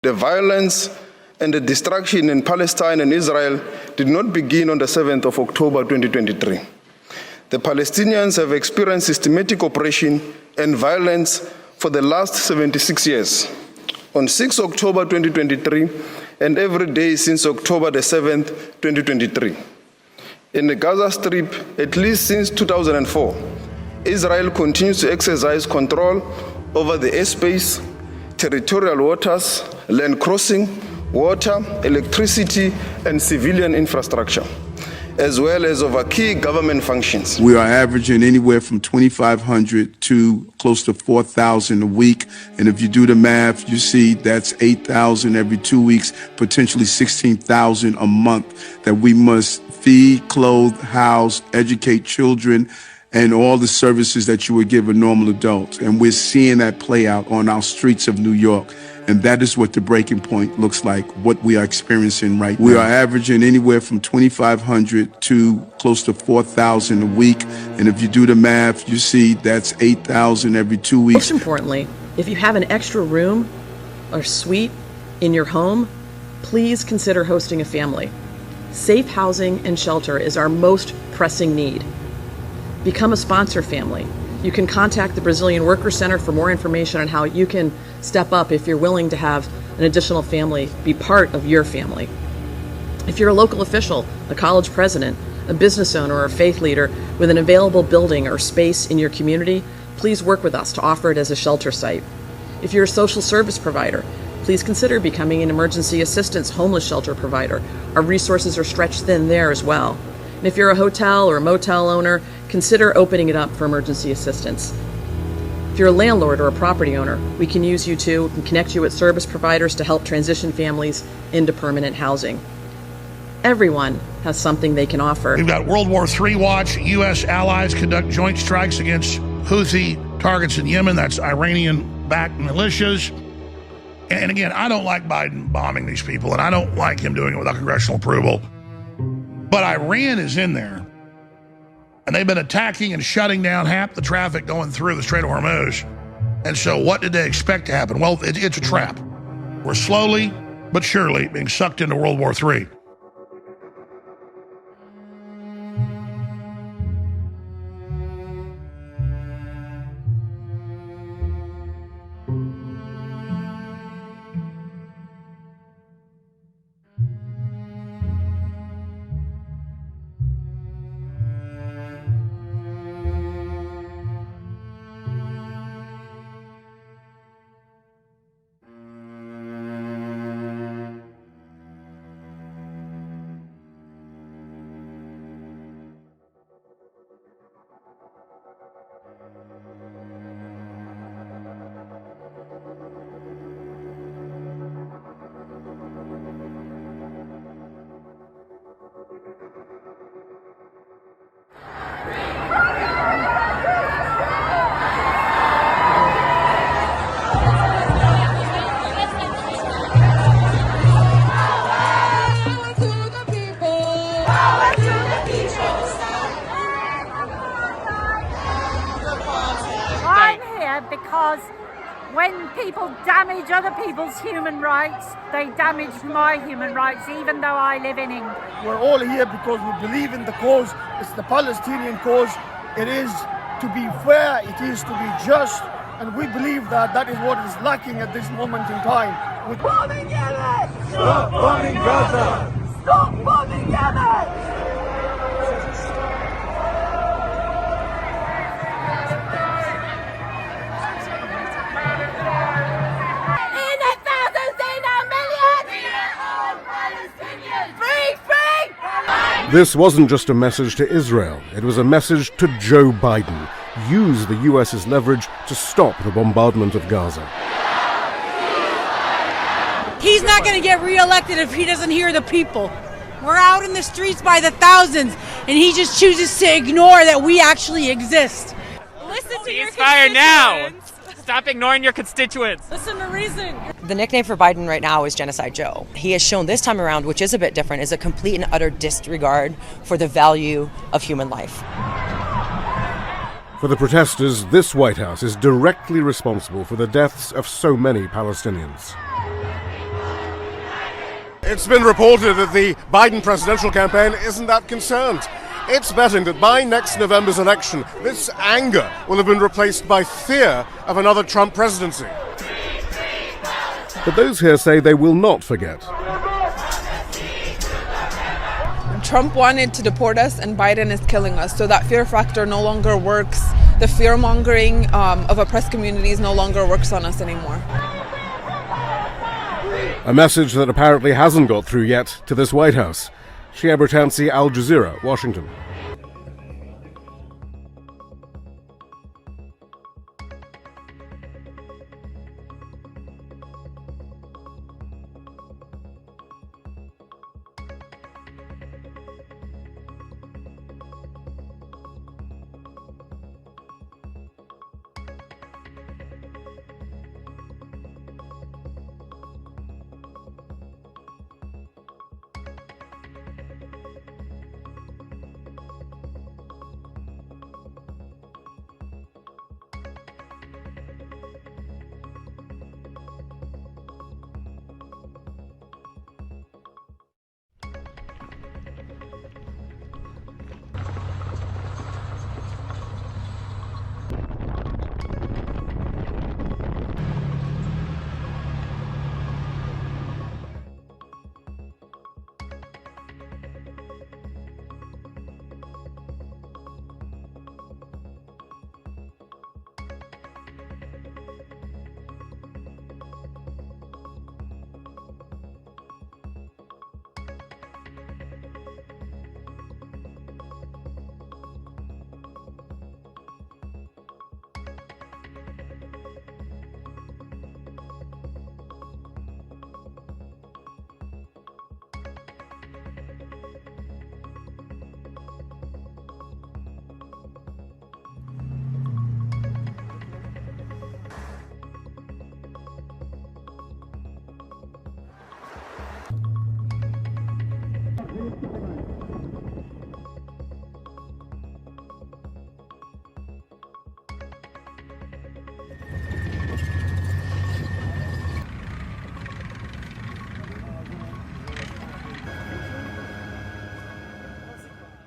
The violence and the destruction in Palestine and Israel did not begin on the 7th of October 2023. The Palestinians have experienced systematic oppression and violence for the last 76 years. On 6 October 2023, and every day since October the 7th, 2023. In the Gaza Strip, at least since 2004, Israel continues to exercise control over the airspace, territorial waters, land crossing, water, electricity, and civilian infrastructure, as well as over key government functions. We are averaging anywhere from 2,500 to close to 4,000 a week. And if you do the math, you see that's 8,000 every 2 weeks, potentially 16,000 a month that we must feed, clothe, house, educate children, and all the services that you would give a normal adult. And we're seeing that play out on our streets of New York. And that is what the breaking point looks like, what we are experiencing right now. We are averaging anywhere from 2,500 to close to 4,000 a week. And if you do the math, you see that's 8,000 every 2 weeks. Most importantly, if you have an extra room or suite in your home, please consider hosting a family. Safe housing and shelter is our most pressing need. Become a sponsor family. You can contact the Brazilian Workers Center for more information on how you can step up if you're willing to have an additional family be part of your family. If you're a local official, a college president, a business owner, or a faith leader with an available building or space in your community, please work with us to offer it as a shelter site. If you're a social service provider, please consider becoming an emergency assistance homeless shelter provider. Our resources are stretched thin there as well. And if you're a hotel or a motel owner, consider opening it up for emergency assistance. If you're a landlord or a property owner, we can use you too and connect you with service providers to help transition families into permanent housing. Everyone has something they can offer. We've got World War III watch. U.S. allies conduct joint strikes against Houthi targets in Yemen. That's Iranian-backed militias. And again, I don't like Biden bombing these people, and I don't like him doing it without congressional approval. But Iran is in there. And they've been attacking and shutting down half the traffic going through the Strait of Hormuz. And so what did they expect to happen? Well, it's a trap. We're slowly but surely being sucked into World War III. Because when people damage other people's human rights, they damage my human rights, even though I live in England. We're all here because we believe in the cause. It's the Palestinian cause. It is to be fair, it is to be just, and we believe that that is what is lacking at this moment in time. Bombing Yemen! Stop bombing Gaza! Stop bombing Yemen! This wasn't just a message to Israel, it was a message to Joe Biden. Use the US's leverage to stop the bombardment of Gaza. He's not going to get reelected if he doesn't hear the people. We're out in the streets by the thousands, and he just chooses to ignore that we actually exist. Listen to your constituents. Now. Stop ignoring your constituents. Listen to reason. The nickname for Biden right now is Genocide Joe. He has shown this time around, which is a bit different, is a complete and utter disregard for the value of human life. For the protesters, this White House is directly responsible for the deaths of so many Palestinians. It's been reported that the Biden presidential campaign isn't that concerned. It's betting that by next November's election, this anger will have been replaced by fear of another Trump presidency. But those here say they will not forget. Trump wanted to deport us, and Biden is killing us. So that fear factor no longer works. The fear-mongering of oppressed communities no longer works on us anymore. A message that apparently hasn't got through yet to this White House. Shia Bertansi, Al Jazeera, Washington.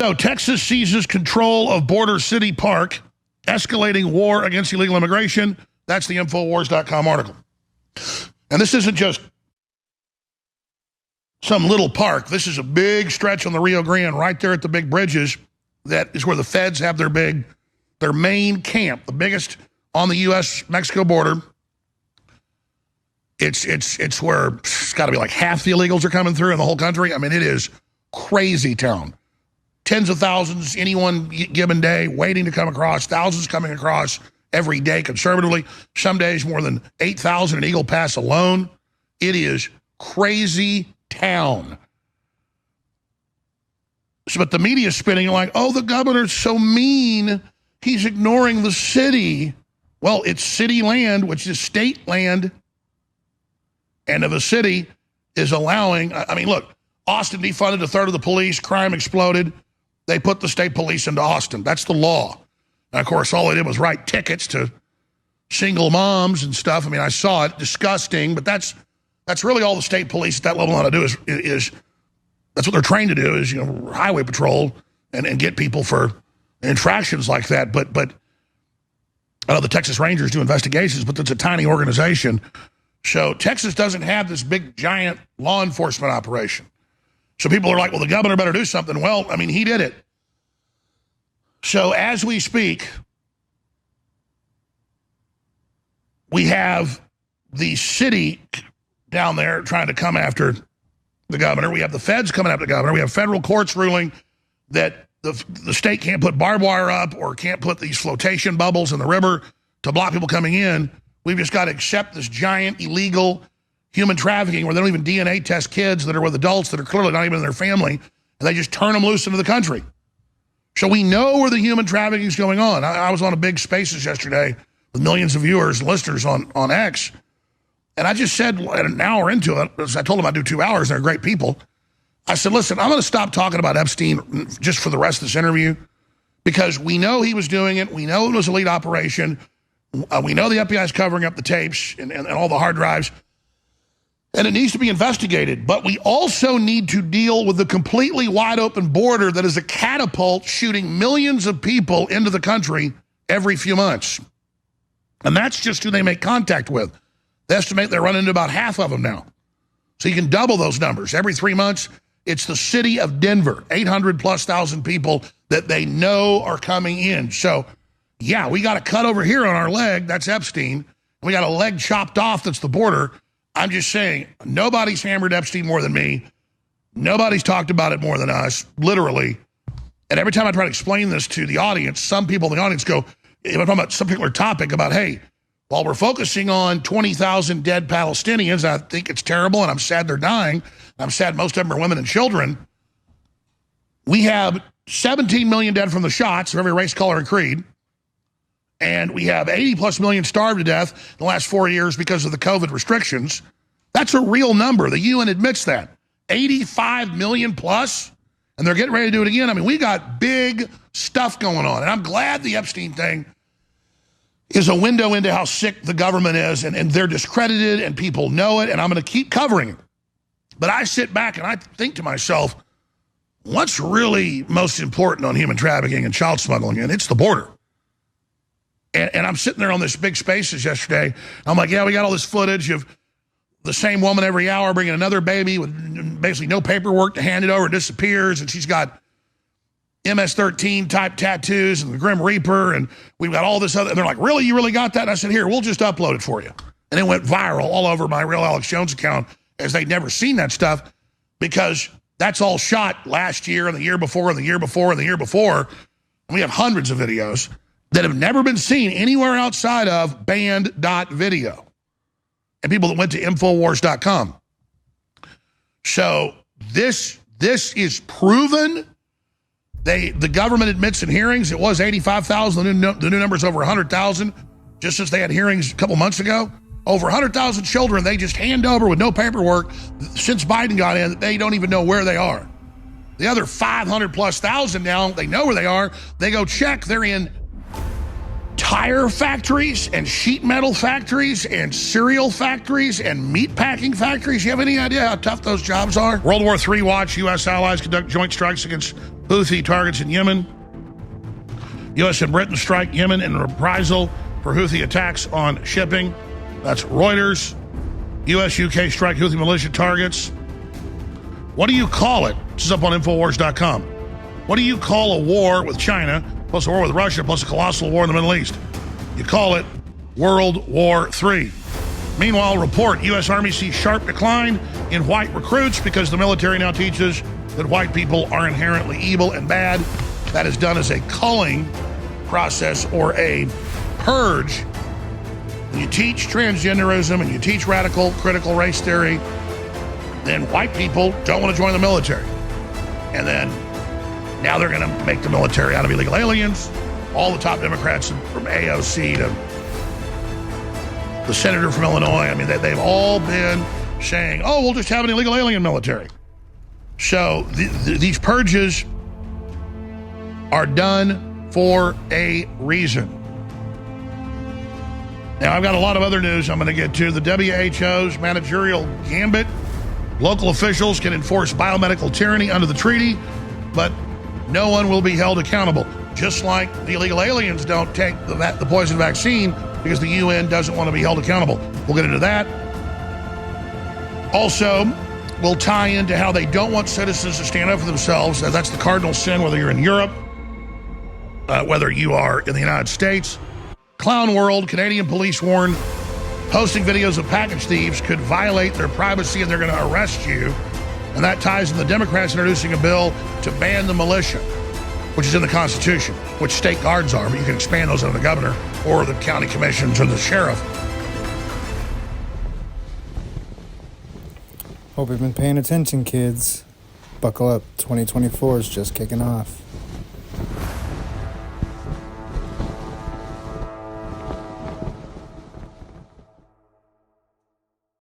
So Texas seizes control of Border City Park, escalating war against illegal immigration. That's the Infowars.com article. And this isn't just some little park. This is a big stretch on the Rio Grande, right there at the big bridges. That is where the feds have their main camp, the biggest on the U.S.-Mexico border. It's where it's got to be like half the illegals are coming through in the whole country. I mean, it is crazy town. Tens of thousands any one given day waiting to come across, thousands coming across every day conservatively. Some days more than 8,000 in Eagle Pass alone. It is crazy town. So, but the media is spinning like, oh, the governor's so mean, he's ignoring the city. Well, it's city land, which is state land. And if a city is allowing, I mean, look, Austin defunded a third of the police, crime exploded. They put the state police into Austin. That's the law. And of course, all they did was write tickets to single moms and stuff. I mean, I saw it, disgusting, but that's really all the state police at that level want to do is that's what they're trained to do is, you know, highway patrol and get people for infractions like that. But I know the Texas Rangers do investigations, but it's a tiny organization. So Texas doesn't have this big, giant law enforcement operation. So people are like, well, the governor better do something. Well, I mean, he did it. So as we speak, we have the city down there trying to come after the governor. We have the feds coming after the governor. We have federal courts ruling that the state can't put barbed wire up or can't put these flotation bubbles in the river to block people coming in. We've just got to accept this giant illegal human trafficking where they don't even DNA test kids that are with adults that are clearly not even in their family, and they just turn them loose into the country. So we know where the human trafficking is going on. I was on a big Spaces yesterday with millions of viewers and listeners on X, and I just said an hour into it, I told them I'd do 2 hours, they're great people. I said, listen, I'm going to stop talking about Epstein just for the rest of this interview because we know he was doing it. We know it was a lead operation. We know the FBI is covering up the tapes and all the hard drives. and it needs to be investigated. But we also need to deal with the completely wide open border that is a catapult shooting millions of people into the country every few months. And that's just who they make contact with. They estimate they run into about half of them now. So you can double those numbers. Every 3 months, it's the city of Denver, 800,000+ people that they know are coming in. So, yeah, we got a cut over here on our leg. That's Epstein. We got a leg chopped off. That's the border. I'm just saying, nobody's hammered Epstein more than me. Nobody's talked about it more than us, literally. And every time I try to explain this to the audience, some people in the audience go, if I'm talking about some particular topic about, hey, while we're focusing on 20,000 dead Palestinians, I think it's terrible, and I'm sad they're dying. I'm sad most of them are women and children. We have 17 million dead from the shots of every race, color, and creed. And we have 80+ million starved to death in the last 4 years because of the COVID restrictions. That's a real number. The UN admits that. 85 million plus, and they're getting ready to do it again. I mean, we got big stuff going on. And I'm glad the Epstein thing is a window into how sick the government is, and they're discredited, and people know it, and I'm going to keep covering it. But I sit back and I think to myself, what's really most important on human trafficking and child smuggling? And it's the border. And I'm sitting there on this big Spaces yesterday. I'm like, yeah, we got all this footage of the same woman every hour bringing another baby with basically no paperwork to hand it over, disappears, and she's got MS-13 type tattoos and the Grim Reaper, and we've got all this other, and they're like, really, you really got that? And I said, here, we'll just upload it for you. And it went viral all over my Real Alex Jones account, as they'd never seen that stuff, because that's all shot last year and the year before and the year before and the year before. And we have hundreds of videos that have never been seen anywhere outside of banned.video. And people that went to Infowars.com. So this is proven. The government admits in hearings it was 85,000. The new number's over 100,000. Just as they had hearings a couple months ago. Over 100,000 children they just hand over with no paperwork since Biden got in. They don't even know where they are. The other 500,000+ now, they know where they are. They go check. They're in tire factories and sheet metal factories and cereal factories and meat packing factories. You have any idea how tough those jobs are? World War III watch. U.S. allies conduct joint strikes against Houthi targets in Yemen. U.S. and Britain strike Yemen in reprisal for Houthi attacks on shipping. That's Reuters. U.S. UK strike Houthi militia targets. What do you call it? This is up on Infowars.com. What do you call a war with China, plus a war with Russia, plus a colossal war in the Middle East? You call it World War III. Meanwhile, report, U.S. Army sees sharp decline in white recruits because the military now teaches that white people are inherently evil and bad. That is done as a culling process or a purge. When you teach transgenderism and you teach radical critical race theory, then white people don't want to join the military. And then now they're going to make the military out of illegal aliens. All the top Democrats from AOC to the senator from Illinois, I mean, they've all been saying, oh, we'll just have an illegal alien military. So these purges are done for a reason. Now, I've got a lot of other news I'm going to get to. The WHO's managerial gambit. Local officials can enforce biomedical tyranny under the treaty, but no one will be held accountable. Just like the illegal aliens don't take the poison vaccine because the UN doesn't want to be held accountable. We'll get into that. Also, we'll tie into how they don't want citizens to stand up for themselves. That's the cardinal sin, whether you're in Europe, whether you are in the United States. Clown world, Canadian police warn posting videos of package thieves could violate their privacy and they're going to arrest you. And that ties in the Democrats introducing a bill to ban the militia, which is in the Constitution, which state guards are, but you can expand those under the governor or the county commissions or the sheriff. Hope you've been paying attention, kids. Buckle up, 2024 is just kicking off.